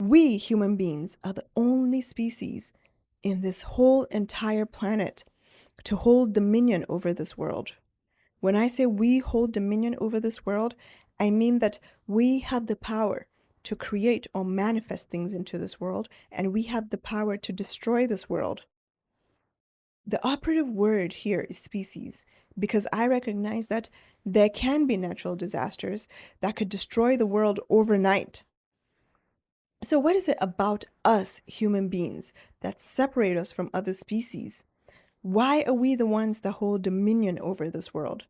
We human beings are the only species in this whole entire planet to hold dominion over this world. When I say we hold dominion over this world, I mean that we have the power to create or manifest things into this world, and we have the power to destroy this world. The operative word here is species, because I recognize that there can be natural disasters that could destroy the world overnight. So what is it about us human beings that separate us from other species? Why are we the ones that hold dominion over this world?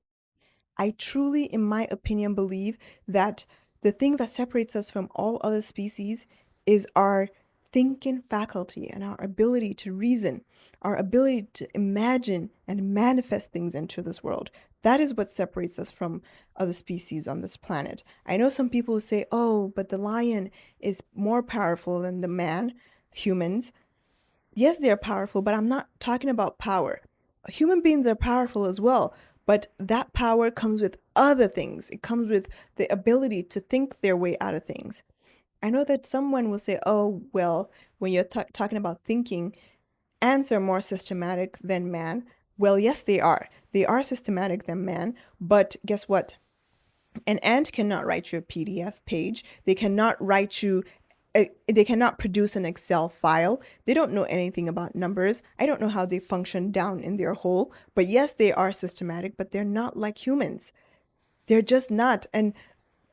I truly, in my opinion, believe that the thing that separates us from all other species is our thinking faculty and our ability to reason, our ability to imagine and manifest things into this world. That is what separates us from other species on this planet. I know some people say, oh, but the lion is more powerful than the man, humans. Yes, they're powerful, but I'm not talking about power. Human beings are powerful as well, but that power comes with other things. It comes with the ability to think their way out of things. I know that someone will say, oh, well, when you're talking about thinking, ants are more systematic than man. Well, yes, they are. They are systematic than man, but guess what? An ant cannot write you a PDF page. They cannot produce an Excel file. They don't know anything about numbers. I don't know how they function down in their hole. But yes, they are systematic, but they're not like humans. They're just not. And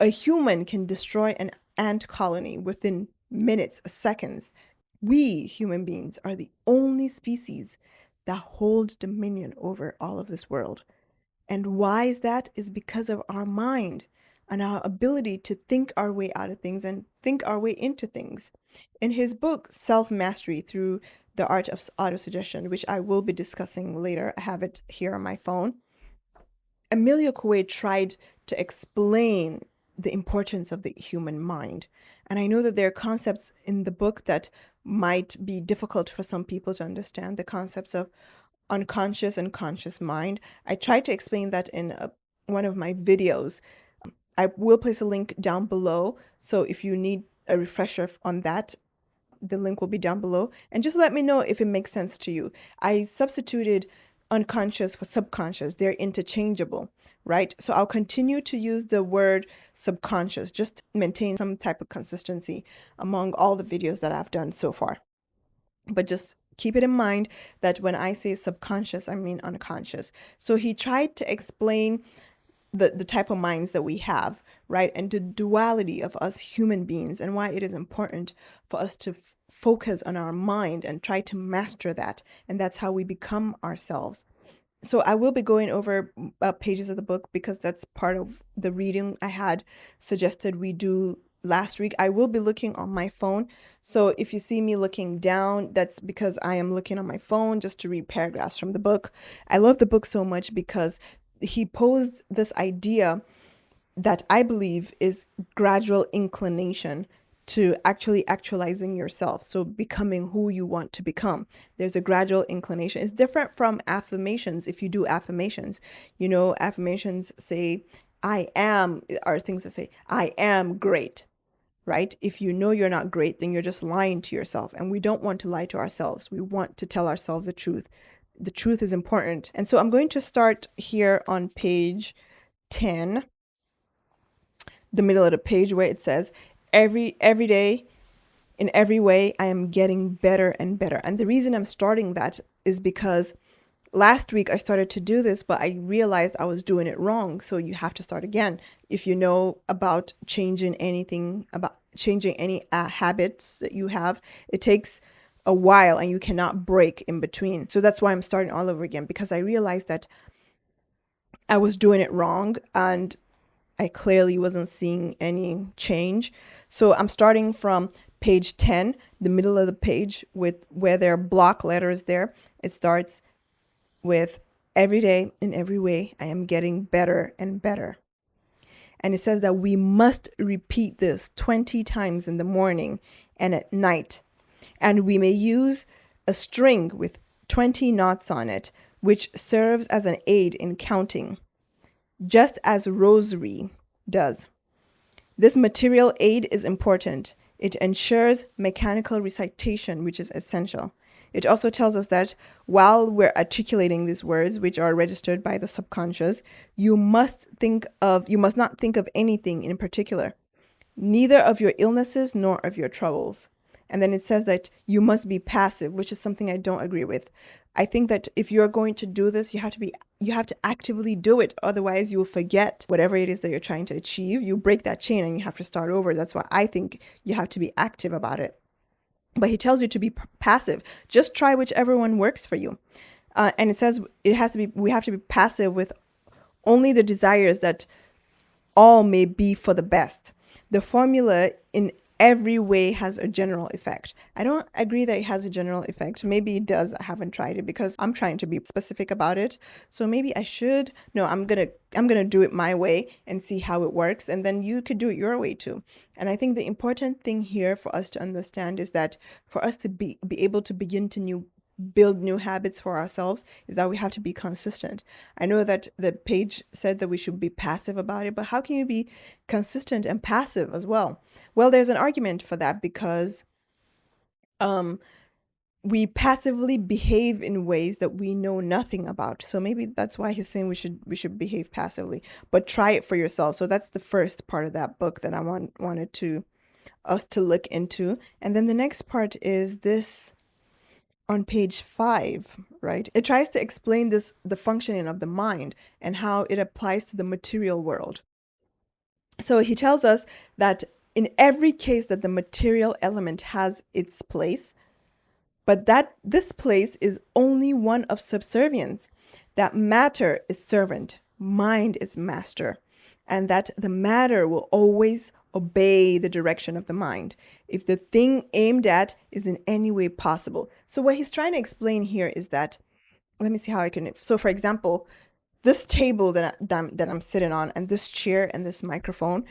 a human can destroy an ant colony within minutes, seconds. We human beings are the only species that hold dominion over all of this world. And why is that? Is because of our mind and our ability to think our way out of things and think our way into things. In his book, Self-Mastery Through the Art of Autosuggestion, which I will be discussing later, I have it here on my phone, Emilio Coué tried to explain the importance of the human mind. And I know that there are concepts in the book that might be difficult for some people to understand, the concepts of unconscious and conscious mind. I tried to explain that in one of my videos. I will place a link down below. So if you need a refresher on that, the link will be down below. And just let me know if it makes sense to you. I substituted unconscious for subconscious. They're interchangeable, right? So I'll continue to use the word subconscious, just maintain some type of consistency among all the videos that I've done so far. But just keep it in mind that when I say subconscious, I mean unconscious. So he tried to explain the type of minds that we have, right? And the duality of us human beings and why it is important for us to focus on our mind and try to master that. And that's how we become ourselves. So I will be going over pages of the book because that's part of the reading I had suggested we do last week. I will be looking on my phone. So if you see me looking down, that's because I am looking on my phone just to read paragraphs from the book. I love the book so much because he posed this idea that I believe is gradual inclination to actually actualizing yourself. So becoming who you want to become. There's a gradual inclination. It's different from affirmations. If you do affirmations, you know, affirmations say, I am, are things that say, I am great, right? If you know you're not great, then you're just lying to yourself. And we don't want to lie to ourselves. We want to tell ourselves the truth. The truth is important. And so I'm going to start here on page 10, the middle of the page where it says, every day, in every way, I am getting better and better. And the reason I'm starting that is because last week I started to do this, but I realized I was doing it wrong. So you have to start again. If you know about changing anything, about changing any habits that you have, it takes a while and you cannot break in between. So that's why I'm starting all over again, because I realized that I was doing it wrong and I clearly wasn't seeing any change. So I'm starting from page 10, the middle of the page, with where there are block letters there. It starts with every day, in every way, I am getting better and better. And it says that we must repeat this 20 times in the morning and at night. And we may use a string with 20 knots on it, which serves as an aid in counting, just as rosary does. This material aid is important. It ensures mechanical recitation, which is essential. It also tells us that while we're articulating these words, which are registered by the subconscious, you must not think of anything in particular, neither of your illnesses nor of your troubles. And then it says that you must be passive, which is something I don't agree with. I think that if you're going to do this, you have to actively do it. Otherwise, you'll forget whatever it is that you're trying to achieve. You break that chain and you have to start over. That's why I think you have to be active about it. But he tells you to be passive. Just try whichever one works for you. And it says we have to be passive with only the desires that all may be for the best. The formula in every way has a general effect. I don't agree that it has a general effect. Maybe it does. I haven't tried it because I'm trying to be specific about it. So maybe I should. No, I'm gonna do it my way and see how it works, and then you could do it your way too. And I think the important thing here for us to understand is that for us to be able to begin to build new habits for ourselves is that we have to be consistent. I know that the page said that we should be passive about it, but how can you be consistent and passive as well? Well, there's an argument for that because we passively behave in ways that we know nothing about. So maybe that's why he's saying we should behave passively, but try it for yourself. So that's the first part of that book that I wanted us to look into. And then the next part is this on page 5, right? It tries to explain the functioning of the mind and how it applies to the material world. So he tells us that in every case that the material element has its place, but that this place is only one of subservience, that matter is servant, mind is master, and that the matter will always obey the direction of the mind if the thing aimed at is in any way possible. So what he's trying to explain here is that, let me see how I can, so for example, this table that I'm sitting on and this chair and this microphone,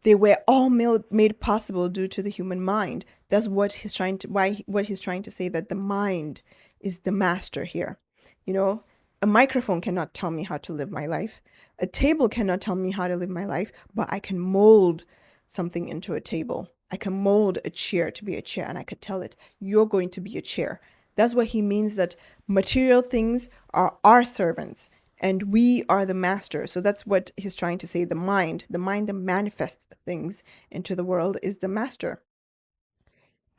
they were all made possible due to the human mind. That's what he's trying to say, that the mind is the master here. A microphone cannot tell me how to live my life. A table cannot tell me how to live my life, but I can mold something into a table. I can mold a chair to be a chair, and I could tell it, you're going to be a chair. That's what he means, that material things are our servants and we are the master. So that's what he's trying to say. The mind that manifests things into the world is the master.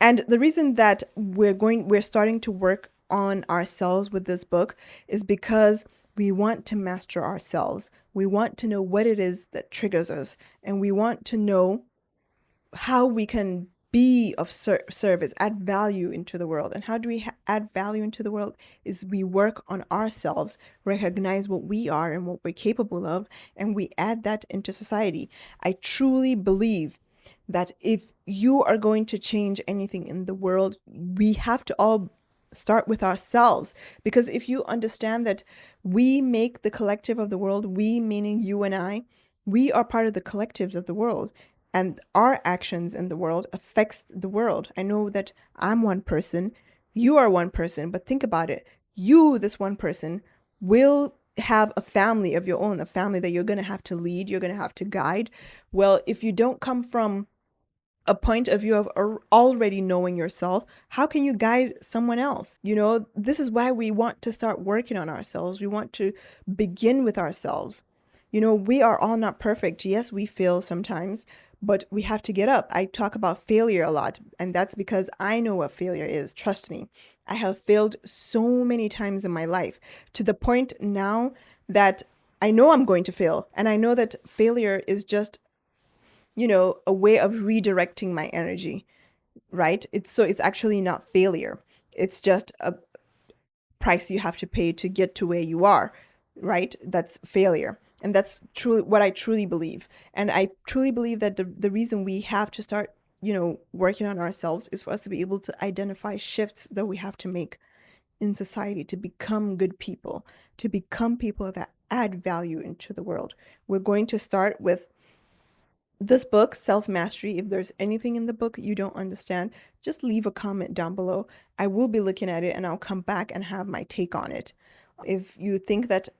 And the reason that we're starting to work on ourselves with this book is because we want to master ourselves. We want to know what it is that triggers us, and we want to know how we can be of service, add value into the world. And how do we add value into the world is we work on ourselves, recognize what we are and what we're capable of, and we add that into society. I truly believe that if you are going to change anything in the world, we have to all start with ourselves. Because if you understand that we make the collective of the world, we meaning you and I, we are part of the collectives of the world. And our actions in the world affects the world. I know that I'm one person, you are one person, but think about it. You, this one person, will have a family of your own, a family that you're going to have to lead, you're going to have to guide. Well, if you don't come from a point of view of already knowing yourself, how can you guide someone else? This is why we want to start working on ourselves. We want to begin with ourselves. We are all not perfect. Yes, we fail sometimes, but we have to get up. I talk about failure a lot, and that's because I know what failure is. Trust me. I have failed so many times in my life, to the point now that I know I'm going to fail. And I know that failure is just, a way of redirecting my energy, right? It's actually not failure. It's just a price you have to pay to get to where you are, right? That's failure. And that's truly what I truly believe. And I truly believe that the reason we have to start, working on ourselves is for us to be able to identify shifts that we have to make in society to become good people, to become people that add value into the world. We're going to start with this book, Self-Mastery. If there's anything in the book you don't understand, just leave a comment down below. I will be looking at it and I'll come back and have my take on it. If you think that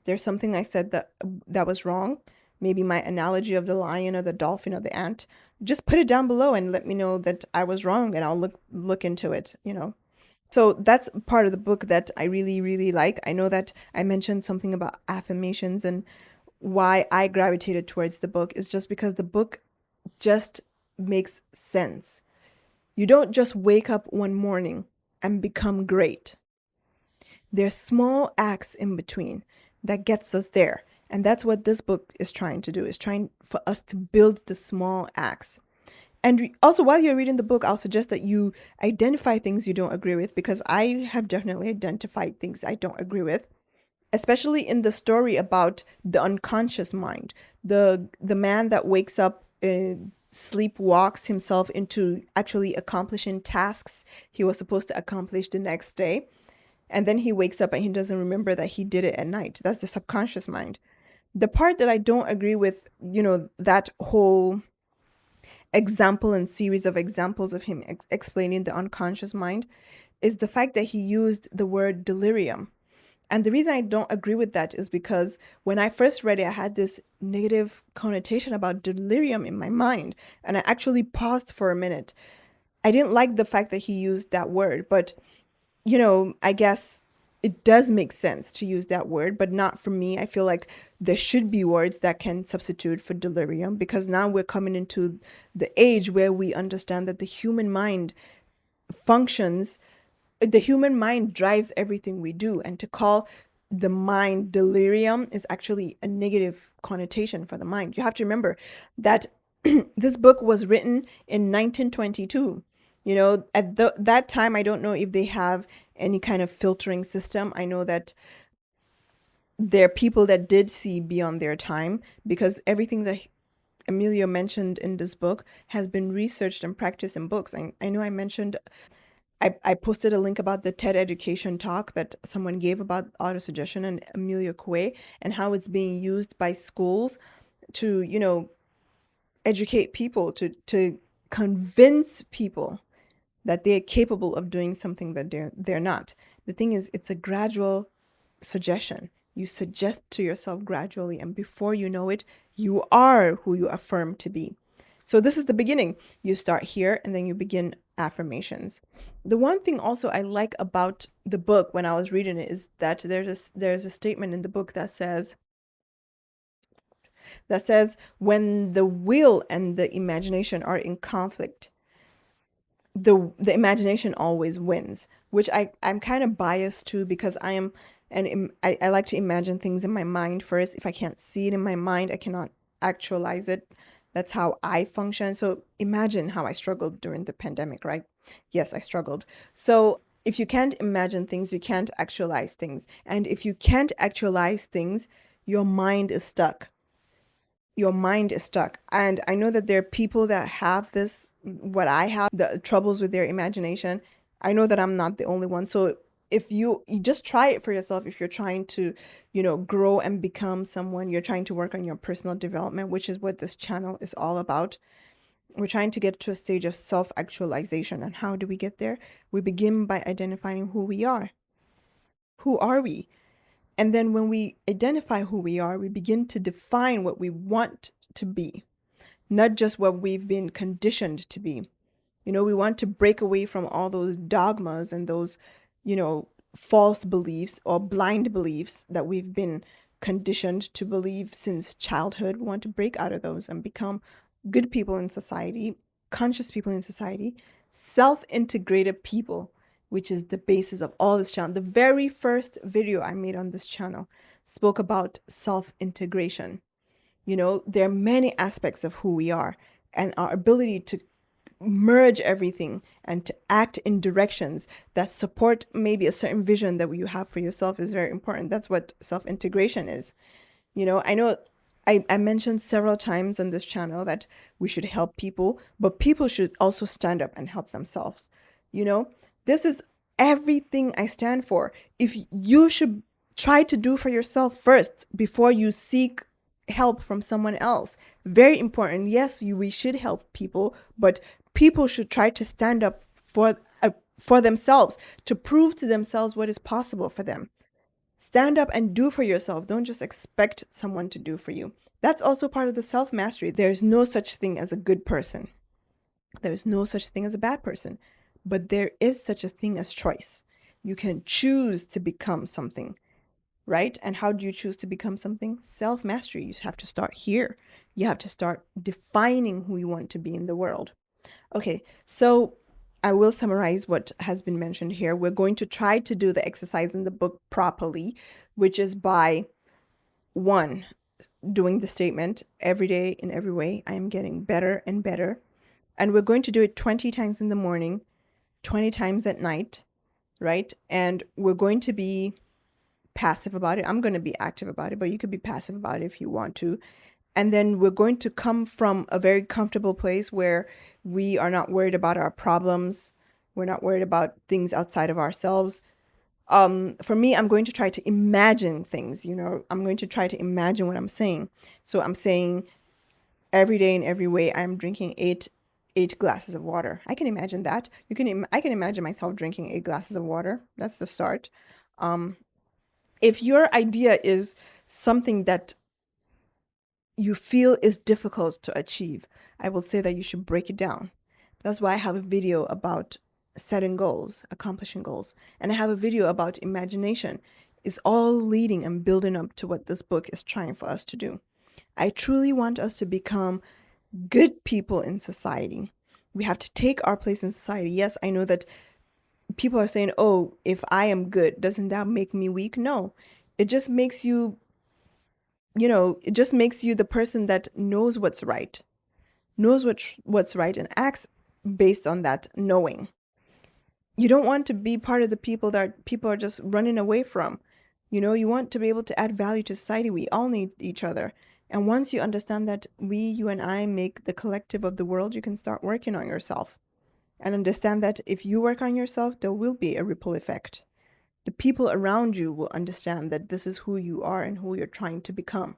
there's something I said that was wrong, maybe my analogy of the lion or the dolphin or the ant, just put it down below and let me know that I was wrong, and I'll look into it, you know. So that's part of the book that I really, really like. I know that I mentioned something about affirmations, and why I gravitated towards the book is just because the book just makes sense. You don't just wake up one morning and become great. There's small acts in between that gets us there. And that's what this book is trying to do, is trying for us to build the small acts. And also, while you're reading the book, I'll suggest that you identify things you don't agree with, because I have definitely identified things I don't agree with, especially in the story about the unconscious mind. The man that wakes up, sleepwalks himself into actually accomplishing tasks he was supposed to accomplish the next day. And then he wakes up and he doesn't remember that he did it at night. That's the subconscious mind. The part that I don't agree with, that whole example and series of examples of him explaining the unconscious mind, is the fact that he used the word delirium. And the reason I don't agree with that is because when I first read it, I had this negative connotation about delirium in my mind. And I actually paused for a minute. I didn't like the fact that he used that word, but I guess it does make sense to use that word, but not for me. I feel like there should be words that can substitute for delirium, because now we're coming into the age where we understand that the human mind functions, the human mind drives everything we do. And to call the mind delirium is actually a negative connotation for the mind. You have to remember that this book was written in 1922. At that time, I don't know if they have any kind of filtering system. I know that there are people that did see beyond their time, because everything that Emilio mentioned in this book has been researched and practiced in books. I know I posted a link about the TED Education talk that someone gave about autosuggestion and Emilio Coué, and how it's being used by schools to, educate people, to convince people that they're capable of doing something that they're not. The thing is, it's a gradual suggestion. You suggest to yourself gradually, and before you know it, you are who you affirm to be. So this is the beginning. You start here and then you begin affirmations. The one thing also I like about the book when I was reading it is that there's a statement in the book that says when the will and the imagination are in conflict, the imagination always wins, which I'm kind of biased to, because I like to imagine things in my mind first. If I can't see it in my mind, I cannot actualize it. That's how I function. So imagine how I struggled during the pandemic, right? Yes, I struggled. So if you can't imagine things, you can't actualize things. And if you can't actualize things, your mind is stuck. Your mind is stuck. And I know that there are people that have this, what I have, the troubles with their imagination. I know that I'm not the only one. So if you just try it for yourself, if you're trying to, grow and become someone, you're trying to work on your personal development, which is what this channel is all about. We're trying to get to a stage of self-actualization. And how do we get there? We begin by identifying who we are. Who are we? And then when we identify who we are, we begin to define what we want to be, not just what we've been conditioned to be. We want to break away from all those dogmas and those, false beliefs or blind beliefs that we've been conditioned to believe since childhood. We want to break out of those and become good people in society, conscious people in society, self-integrated people, which is the basis of all this channel. The very first video I made on this channel spoke about self-integration. There are many aspects of who we are, and our ability to merge everything and to act in directions that support maybe a certain vision that you have for yourself is very important. That's what self-integration is. I know I mentioned several times on this channel that we should help people, but people should also stand up and help themselves. This is everything I stand for. If you should try to do for yourself first before you seek help from someone else. Very important. Yes, we should help people, but people should try to stand up for themselves, to prove to themselves what is possible for them. Stand up and do for yourself. Don't just expect someone to do for you. That's also part of the self-mastery. There's no such thing as a good person. There's no such thing as a bad person. But there is such a thing as choice. You can choose to become something, right? And how do you choose to become something? Self-mastery. You have to start here. You have to start defining who you want to be in the world. Okay, so I will summarize what has been mentioned here. We're going to try to do the exercise in the book properly, which is by one, doing the statement every day in every way. I am getting better and better. And we're going to do it 20 times in the morning, 20 times at night, right? And we're going to be passive about it. I'm going to be active about it, but you could be passive about it if you want to. And then we're going to come from a very comfortable place where we are not worried about our problems. We're not worried about things outside of ourselves. For me, I'm going to try to imagine things, I'm going to try to imagine what I'm saying. So I'm saying every day in every way, I'm drinking eight glasses of water. I can imagine that. I can imagine myself drinking 8 glasses of water. That's the start. If your idea is something that you feel is difficult to achieve, I will say that you should break it down. That's why I have a video about setting goals, accomplishing goals, and I have a video about imagination. It's all leading and building up to what this book is trying for us to do. I truly want us to become good people in society. We have to take our place in society. Yes, I know that people are saying, oh, if I am good, doesn't that make me weak? No, it just makes you the person that knows what's right, what's right and acts based on that knowing. You don't want to be part of the people that people are just running away from. You want to be able to add value to society. We all need each other. And once you understand that you and I make the collective of the world, you can start working on yourself and understand that if you work on yourself, there will be a ripple effect. The people around you will understand that this is who you are and who you're trying to become.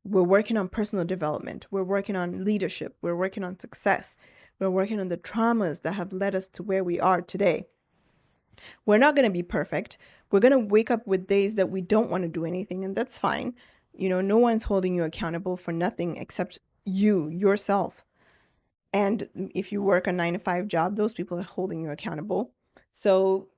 We're working on personal development. We're working on leadership. We're working on success. We're working on the traumas that have led us to where we are today. We're not going to be perfect. We're going to wake up with days that we don't want to do anything, and that's fine. No one's holding you accountable for nothing except yourself. And if you work a 9-to-5 job, those people are holding you accountable. So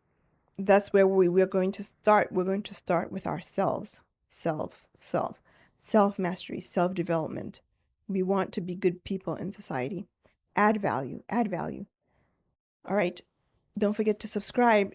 that's where we're going to start. We're going to start with ourselves. Self-mastery, self-development. We want to be good people in society. Add value. All right. Don't forget to subscribe,